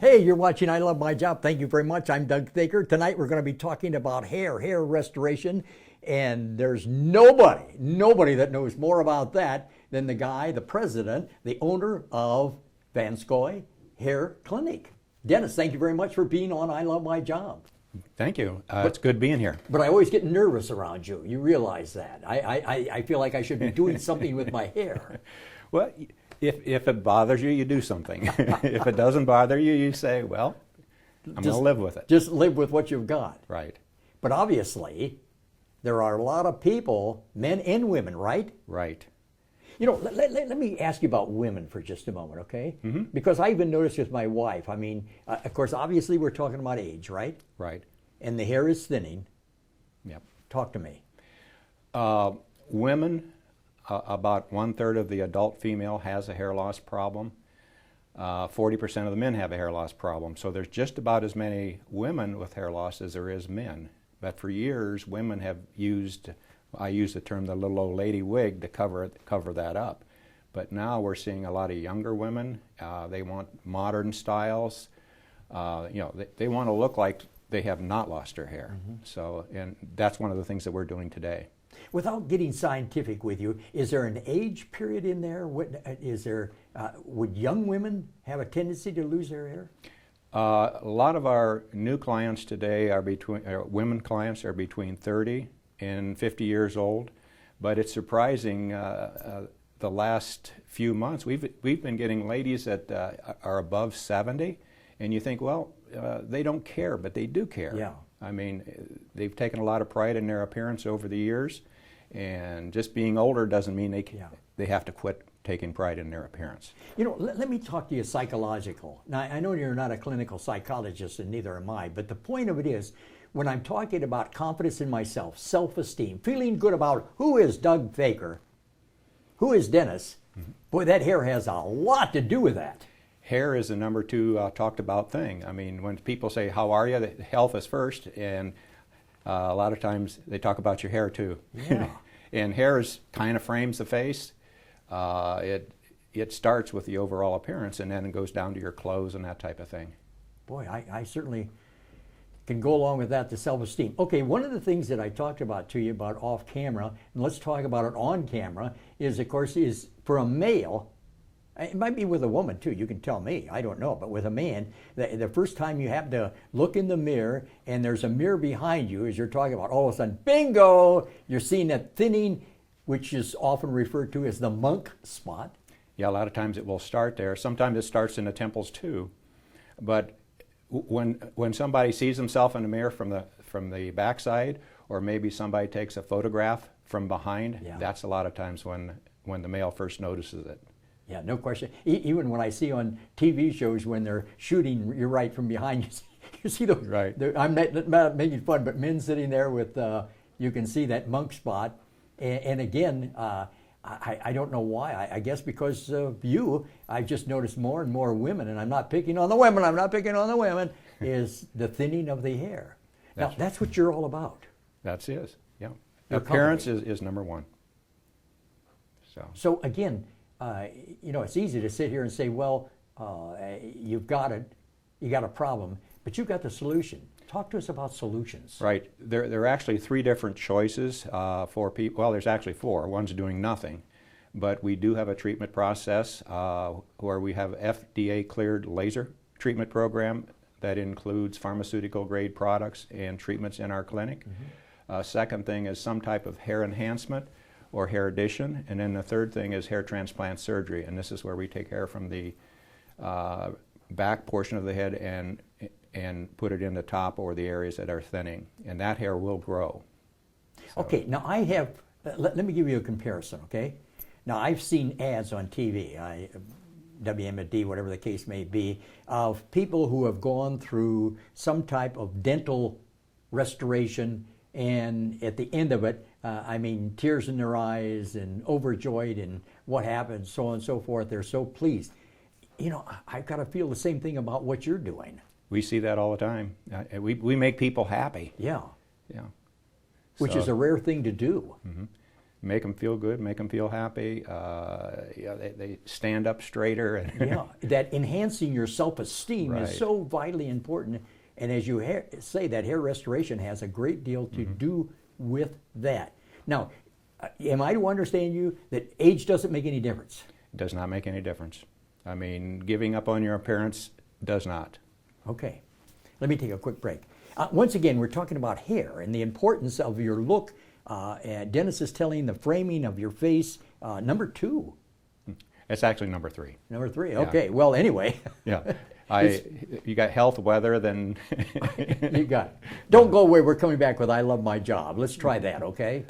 Hey, you're watching I Love My Job. Thank you very much. I'm Doug Thaker. Tonight we're going to be talking about hair restoration. And there's nobody that knows more about that than the guy, the president, the owner of Vanscoy Hair Clinic. Dennis, thank you very much for being on I Love My Job. Thank you. It's good being here. But I always get nervous around you. You realize that. I feel like I should be doing something with my hair. Well, if it bothers you, you do something. If it doesn't bother you, you say, well, I'm going to live with it. Just live with what you've got. Right. But obviously, there are a lot of people, men and women, right? Right. You know, let me ask you about women for just a moment, okay? Mm-hmm. Because I even noticed with my wife, I mean, of course, obviously we're talking about age, right? Right. And the hair is thinning. Yep. Talk to me. Women, about 1/3 of the adult female has a hair loss problem. 40% of the men have a hair loss problem. So there's just about as many women with hair loss as there is men. But for years, women have used, I use the term the little old lady wig to cover that up. But now we're seeing a lot of younger women. They want modern styles. They want to look like they have not lost their hair. Mm-hmm. So, and that's one of the things that we're doing today. Without getting scientific with you, is there an age period in there? Would young women have a tendency to lose their hair? A lot of our new clients today are women clients are between 30 and 50 years old, but it's surprising. The last few months, we've been getting ladies that are above 70, and you think, well, they don't care, but they do care. Yeah. I mean, they've taken a lot of pride in their appearance over the years, and just being older doesn't mean they have to quit taking pride in their appearance. You know, let me talk to you psychological. Now, I know you're not a clinical psychologist, and neither am I, but the point of it is, when I'm talking about confidence in myself, self-esteem, feeling good about who is Doug Thaker, who is Dennis, mm-hmm. Boy, that hair has a lot to do with that. Hair is the number 2 talked about thing. I mean, when people say, how are you? Health is first, and a lot of times they talk about your hair too. Yeah. And hair kind of frames the face. It starts with the overall appearance, and then it goes down to your clothes and that type of thing. Boy, I certainly can go along with that, the self-esteem. Okay, one of the things that I talked about to you about off camera, and let's talk about it on camera, is of course is for a male, it might be with a woman too, you can tell me, I don't know, but with a man, the first time you have to look in the mirror and there's a mirror behind you as you're talking about, all of a sudden, bingo, you're seeing that thinning, which is often referred to as the monk spot. Yeah, a lot of times it will start there. Sometimes it starts in the temples too. But when somebody sees himself in the mirror from the backside, or maybe somebody takes a photograph from behind, yeah. That's a lot of times when the male first notices it. Yeah, no question. Even when I see on TV shows when they're shooting, you're right, from behind, you see those. Right. I'm not making fun, but men sitting there with, you can see that monk spot. And again, I don't know why. I guess because of you, I've just noticed more and more women, and I'm not picking on the women, is the thinning of the hair. That's what you're all about. That's it, yeah. Your Appearance company is number 1. So again, it's easy to sit here and say, well, you've got it, you got a problem, but you've got the solution. Talk to us about solutions. Right. There are actually 3 different choices for people. Well, there's actually 4. One's doing nothing. But we do have a treatment process where we have FDA-cleared laser treatment program that includes pharmaceutical-grade products and treatments in our clinic. Mm-hmm. Second thing is some type of hair enhancement or hair addition. And then the third thing is hair transplant surgery. And this is where we take hair from the back portion of the head and put it in the top or the areas that are thinning, and that hair will grow. So. Okay, now I have, let me give you a comparison, okay? Now I've seen ads on TV, WMD, whatever the case may be, of people who have gone through some type of dental restoration, and at the end of it, tears in their eyes and overjoyed and what happened, so on and so forth, they're so pleased. You know, I've got to feel the same thing about what you're doing. We see that all the time. We make people happy. Yeah. Yeah. Which is a rare thing to do. Mm-hmm. make them feel good, make them feel happy. Yeah, they stand up straighter. And Yeah, that enhancing your self-esteem Right. is so vitally important. And as you say, that hair restoration has a great deal to do with that. Now, am I to understand you that age doesn't make any difference? It does not make any difference. I mean, giving up on your appearance does not. Okay, let me take a quick break. Once again, we're talking about hair and the importance of your look. And Dennis is telling the framing of your face, number 2. It's actually number 3. Number 3, Yeah. okay. Well, anyway. Yeah. You got health, weather, then You got it. Don't go away. We're coming back with I Love My Job. Let's try that, okay?